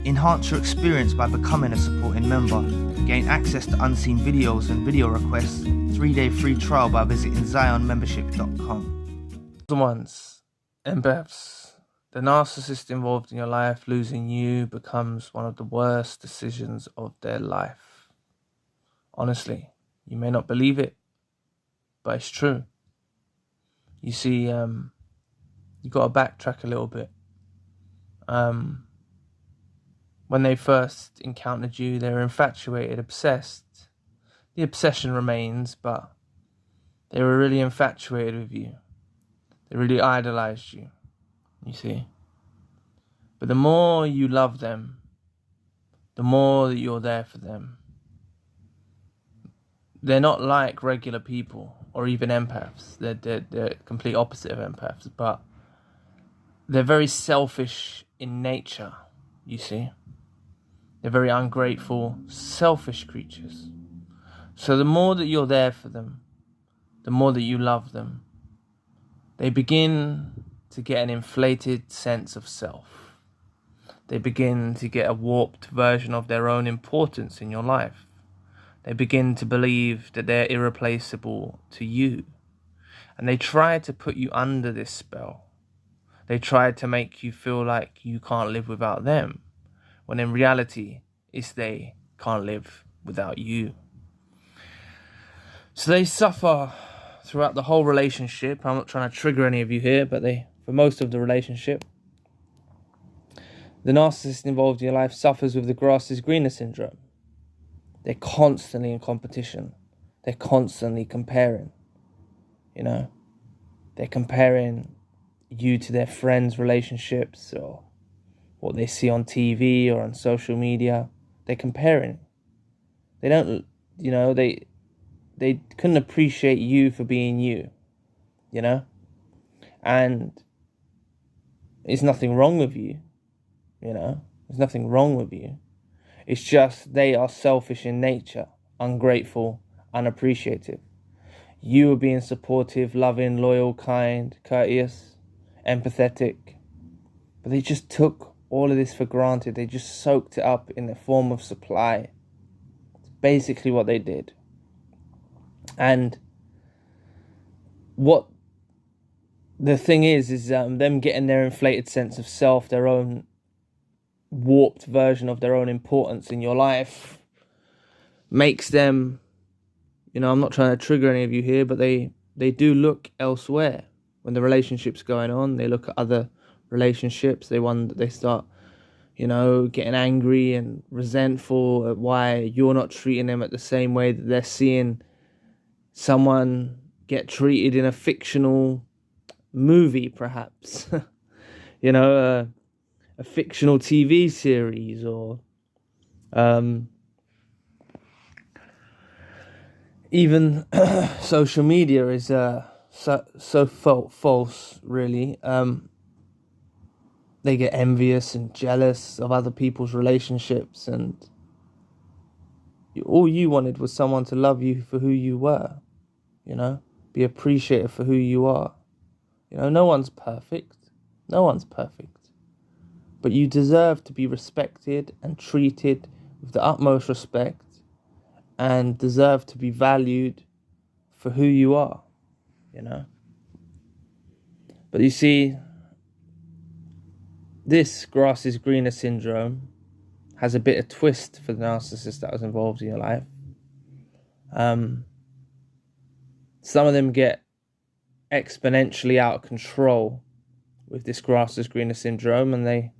Enhance your experience by becoming a supporting member. Gain access to unseen videos and video requests. 3-day free trial by visiting zionmembership.com. Ones, empaths, the narcissist involved in your life losing you becomes one of the worst decisions of their life. Honestly, you may not believe it, but it's true. You see, you got to backtrack a little bit. When they first encountered you, they were infatuated, obsessed. The obsession remains, but they were really infatuated with you. They really idolized you, you see. But the more you love them, the more that you're there for them. They're not like regular people or even empaths. They're complete opposite of empaths, but they're very selfish in nature, you see. They're very ungrateful, selfish creatures. So the more that you're there for them, the more that you love them, they begin to get an inflated sense of self. They begin to get a warped version of their own importance in your life. They begin to believe that they're irreplaceable to you. And they try to put you under this spell. They try to make you feel like you can't live without them, when in reality, it's they can't live without you. So they suffer throughout the whole relationship. I'm not trying to trigger any of you here, but for most of the relationship, the narcissist involved in your life suffers with the grass is greener syndrome. They're constantly in competition. They're constantly comparing. You know, they're comparing you to their friends' relationships or what they see on TV or on social media. They're comparing. They don't, you know, they couldn't appreciate you for being you, you know? And there's nothing wrong with you, you know? There's nothing wrong with you. It's just they are selfish in nature, ungrateful, unappreciative. You are being supportive, loving, loyal, kind, courteous, empathetic. But they just took all of this for granted. They just soaked it up in the form of supply. It's basically what they did. And what the thing is them getting their inflated sense of self, their own warped version of their own importance in your life, makes them, you know, I'm not trying to trigger any of you here, but they do look elsewhere. When the relationship's going on, they look at other relationships. They start, you know, getting angry and resentful at why you're not treating them at the same way that they're seeing someone get treated in a fictional movie, perhaps. You know, a fictional TV series, or even social media is so false, really. They get envious and jealous of other people's relationships, and all you wanted was someone to love you for who you were, you know, be appreciated for who you are. You know, no one's perfect. No one's perfect. But you deserve to be respected and treated with the utmost respect, and deserve to be valued for who you are, you know. But you see, this grass is greener syndrome has a bit of twist for the narcissist that was involved in your life. Some of them get exponentially out of control with this grass is greener syndrome, and they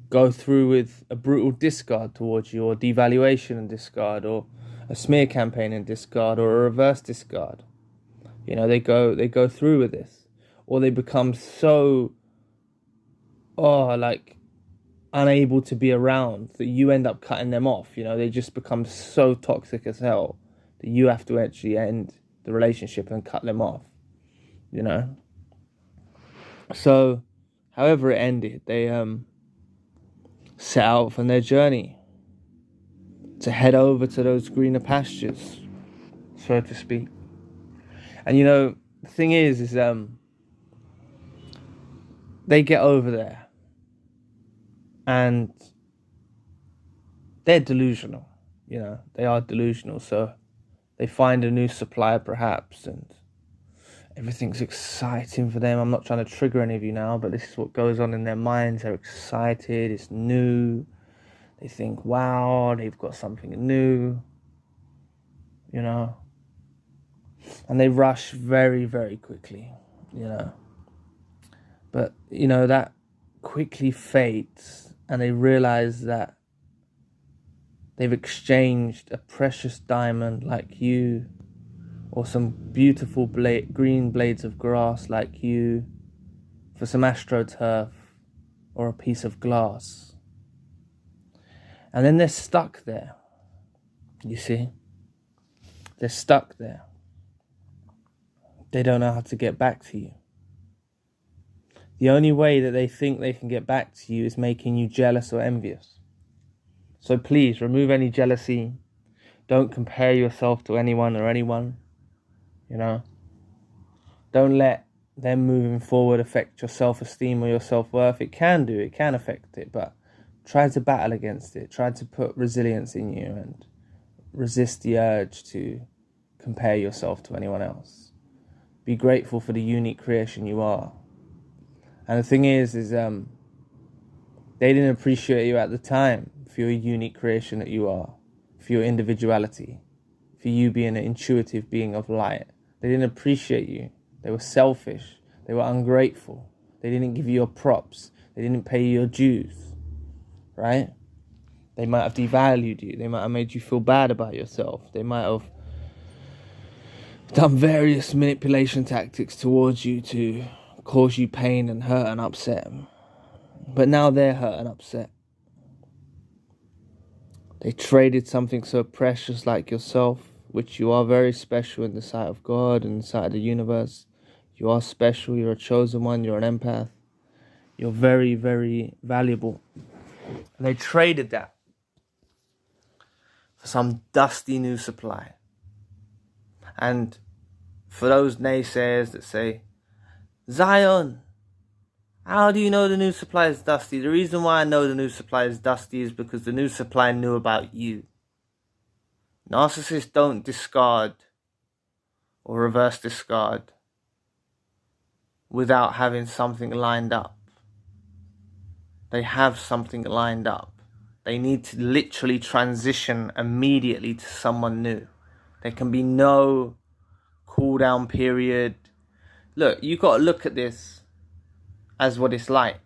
go through with a brutal discard towards you, or devaluation and discard, or a smear campaign and discard, or a reverse discard. You know, they go through with this, or they become so unable to be around that you end up cutting them off. You know, they just become so toxic as hell that you have to actually end the relationship and cut them off, you know. So however it ended, they set out on their journey to head over to those greener pastures, so to speak. And you know, the thing is they get over there, and they're delusional. You know, they are delusional. So they find a new supplier perhaps, and everything's exciting for them. I'm not trying to trigger any of you now, but this is what goes on in their minds. They're excited. It's new. They think, wow, they've got something new. You know. And they rush very, very quickly. You know. But, you know, that quickly fades, and they realize that they've exchanged a precious diamond like you, or some beautiful green blades of grass like you, for some astroturf or a piece of glass. And then they're stuck there. You see? They're stuck there. They don't know how to get back to you. The only way that they think they can get back to you is making you jealous or envious. So please, remove any jealousy. Don't compare yourself to anyone or anyone. You know? Don't let them moving forward affect your self-esteem or your self-worth. It can affect it, but try to battle against it. Try to put resilience in you and resist the urge to compare yourself to anyone else. Be grateful for the unique creation you are. And the thing is they didn't appreciate you at the time for your unique creation that you are, for your individuality, for you being an intuitive being of light. They didn't appreciate you. They were selfish. They were ungrateful. They didn't give you your props. They didn't pay you your dues, right? They might have devalued you. They might have made you feel bad about yourself. They might have done various manipulation tactics towards you to cause you pain and hurt and upset. But now they're hurt and upset. They traded something so precious like yourself, which you are very special in the sight of God and in the sight of the universe. You are special. You're a chosen one. You're an empath. You're very, very valuable. And they traded that for some dusty new supply. And for those naysayers that say, Zion, how do you know the new supply is dusty? The reason why I know the new supply is dusty is because the new supply knew about you. Narcissists don't discard or reverse discard without having something lined up. They have something lined up. They need to literally transition immediately to someone new. There can be no cool down period. Look, you got to look at this as what it's like.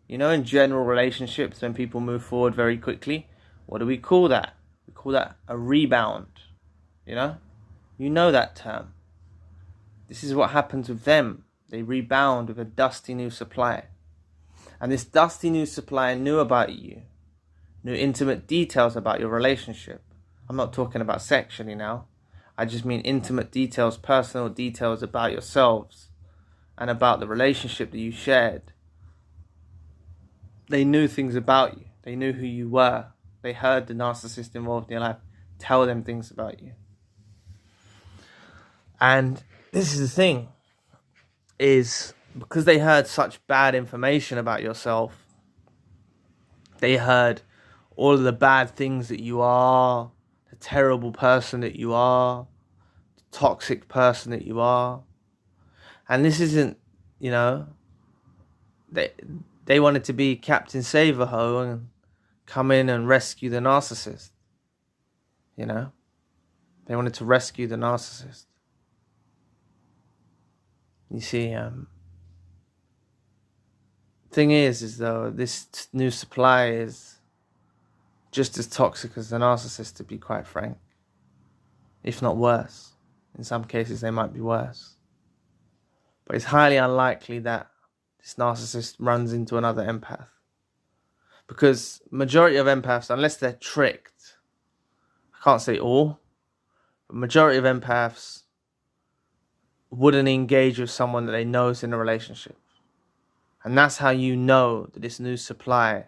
You know, in general relationships, when people move forward very quickly, what do we call that? We call that a rebound. You know that term. This is what happens with them. They rebound with a dusty new supply. And this dusty new supply knew about you, knew intimate details about your relationship. I'm not talking about sexually now. I just mean intimate details, personal details about yourselves and about the relationship that you shared. They knew things about you. They knew who you were. They heard the narcissist involved in your life tell them things about you. And this is the thing, is because they heard such bad information about yourself, they heard all of the bad things that you are, the terrible person that you are, the toxic person that you are. And this isn't, they wanted to be Captain Save-A-Ho and come in and rescue the narcissist. They wanted to rescue the narcissist. You see, thing is though, this new supply is just as toxic as the narcissist, to be quite frank. If not worse. In some cases, they might be worse. But it's highly unlikely that this narcissist runs into another empath. Because majority of empaths, unless they're tricked, I can't say all, but majority of empaths wouldn't engage with someone that they know is in a relationship. And that's how you know that this new supply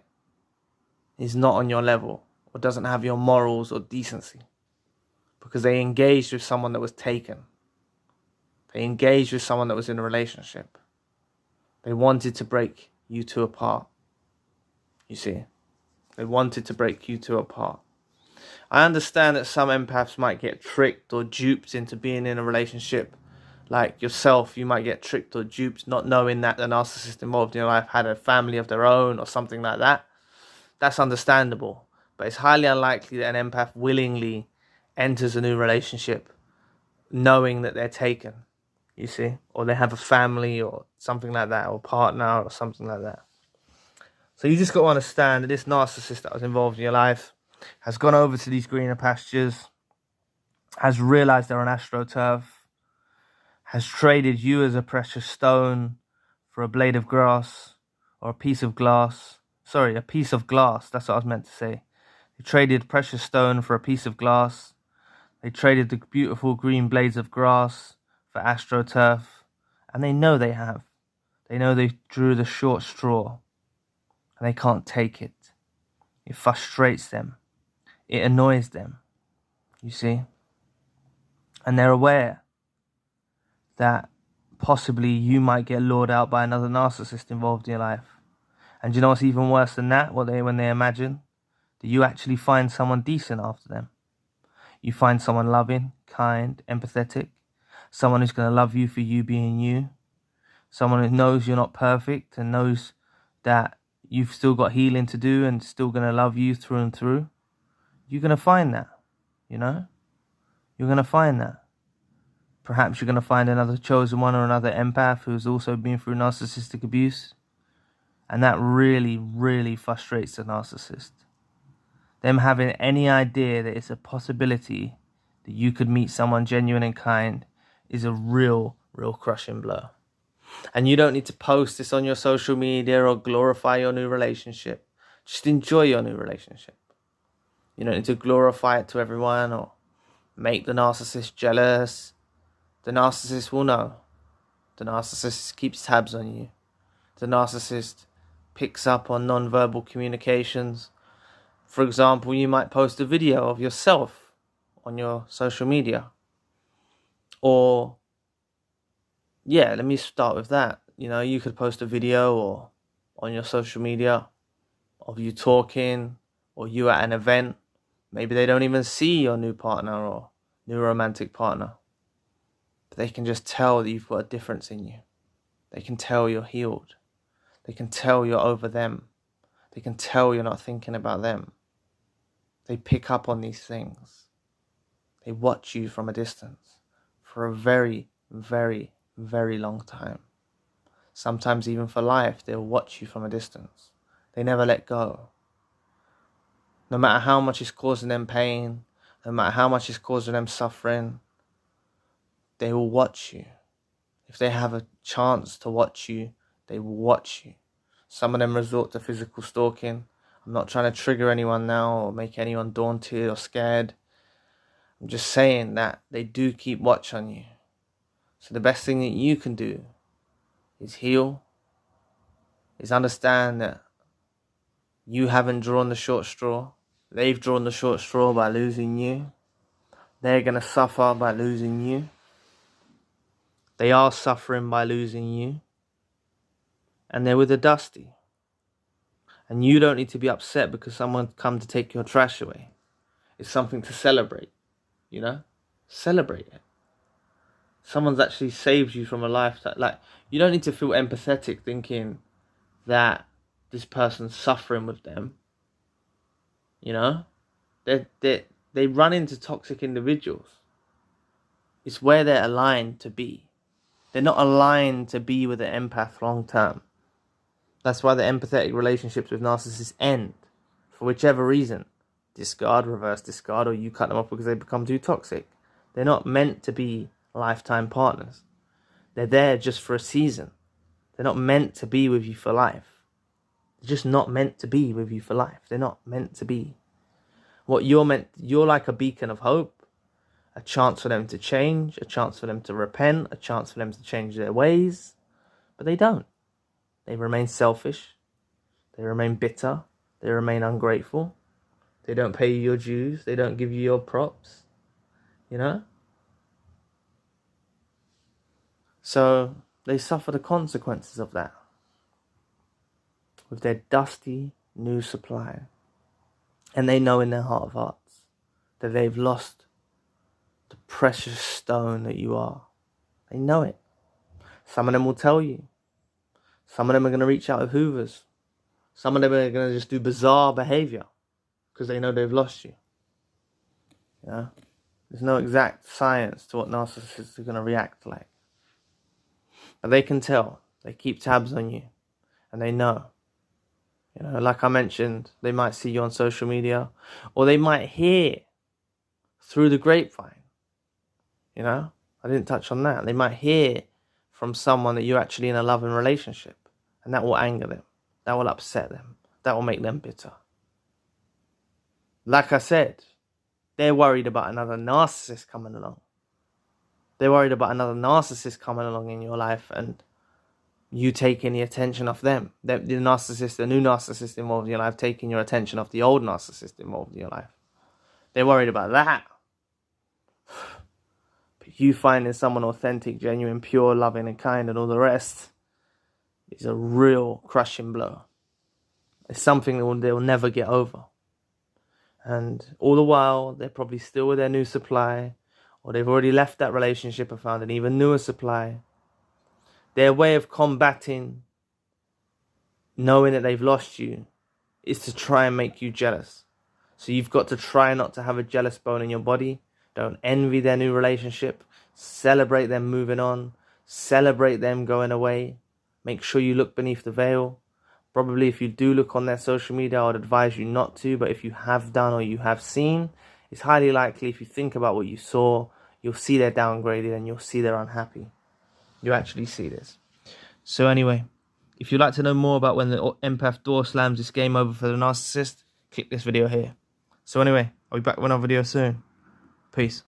is not on your level or doesn't have your morals or decency. Because they engaged with someone that was taken. They engaged with someone that was in a relationship. They wanted to break you two apart. You see? They wanted to break you two apart. I understand that some empaths might get tricked or duped into being in a relationship. Like yourself, you might get tricked or duped not knowing that the narcissist involved in your life had a family of their own or something like that. That's understandable. But it's highly unlikely that an empath willingly enters a new relationship knowing that they're taken, you see, or they have a family or something like that, or partner or something like that. So you just got to understand that this narcissist that was involved in your life has gone over to these greener pastures, has realized they're on AstroTurf, has traded you as a precious stone for a blade of grass or a piece of glass. Sorry, a piece of glass. That's what I was meant to say. They traded precious stone for a piece of glass. They traded the beautiful green blades of grass for AstroTurf. And they know they have. They know they drew the short straw. And they can't take it. It frustrates them. It annoys them. You see? And they're aware that possibly you might get lured out by another narcissist involved in your life. And do you know what's even worse than that? When they imagine that you actually find someone decent after them. You find someone loving, kind, empathetic, someone who's going to love you for you being you, someone who knows you're not perfect and knows that you've still got healing to do and still going to love you through and through. You're going to find that, you know? You're going to find that. Perhaps you're going to find another chosen one or another empath who's also been through narcissistic abuse. And that really, really frustrates the narcissist. Them having any idea that it's a possibility that you could meet someone genuine and kind is a real, real crushing blow. And you don't need to post this on your social media or glorify your new relationship. Just enjoy your new relationship. You don't need to glorify it to everyone or make the narcissist jealous. The narcissist will know. The narcissist keeps tabs on you. The narcissist picks up on non-verbal communications. For example, you might post a video of yourself on your social media. Or, yeah, let me start with that. You know, you could post a video or on your social media of you talking or you at an event. Maybe they don't even see your new partner or new romantic partner. But they can just tell that you've got a difference in you. They can tell you're healed. They can tell you're over them. They can tell you're not thinking about them. They pick up on these things. They watch you from a distance for a very, very, very long time. Sometimes even for life, they'll watch you from a distance. They never let go. No matter how much it's causing them pain, no matter how much it's causing them suffering, they will watch you. If they have a chance to watch you, they will watch you. Some of them resort to physical stalking. I'm not trying to trigger anyone now or make anyone daunted or scared. I'm just saying that they do keep watch on you. So the best thing that you can do is heal, is understand that you haven't drawn the short straw. They've drawn the short straw by losing you. They're going to suffer by losing you. They are suffering by losing you. And they're with a dusty. And you don't need to be upset because someone's come to take your trash away. It's something to celebrate, you know? Celebrate it. Someone's actually saved you from a lifetime. Like, you don't need to feel empathetic thinking that this person's suffering with them. You know? They run into toxic individuals. It's where they're aligned to be. They're not aligned to be with an empath long term. That's why the empathetic relationships with narcissists end. For whichever reason. Discard, reverse discard, or you cut them off because they become too toxic. They're not meant to be lifetime partners. They're there just for a season. They're not meant to be with you for life. They're just not meant to be with you for life. They're not meant to be. You're like a beacon of hope. A chance for them to change. A chance for them to repent. A chance for them to change their ways. But they don't. They remain selfish. They remain bitter. They remain ungrateful. They don't pay you your dues. They don't give you your props. You know? So they suffer the consequences of that. With their dusty new supply. And they know in their heart of hearts that they've lost the precious stone that you are. They know it. Some of them will tell you. Some of them are going to reach out with hoovers. Some of them are going to just do bizarre behavior because they know they've lost you. Yeah, there's no exact science to what narcissists are going to react like. But they can tell. They keep tabs on you. And they know. You know, like I mentioned, they might see you on social media. Or they might hear through the grapevine. You know, I didn't touch on that. They might hear from someone that you're actually in a loving relationship. And that will anger them. That will upset them. That will make them bitter. Like I said, they're worried about another narcissist coming along. They're worried about another narcissist coming along in your life and you taking the attention off them. The narcissist, the new narcissist involved in your life, taking your attention off the old narcissist involved in your life. They're worried about that. But you finding someone authentic, genuine, pure, loving and kind and all the rest is a real crushing blow. It's something that they'll never get over. And all the while, they're probably still with their new supply, or they've already left that relationship and found an even newer supply. Their way of combating knowing that they've lost you is to try and make you jealous. So you've got to try not to have a jealous bone in your body. Don't envy their new relationship. Celebrate them moving on. Celebrate them going away. Make sure you look beneath the veil. Probably if you do look on their social media, I would advise you not to. But if you have done or you have seen, it's highly likely if you think about what you saw, you'll see they're downgraded and you'll see they're unhappy. You actually see this. So anyway, if you'd like to know more about when the empath door slams, it's game over for the narcissist, click this video here. So anyway, I'll be back with another video soon. Peace.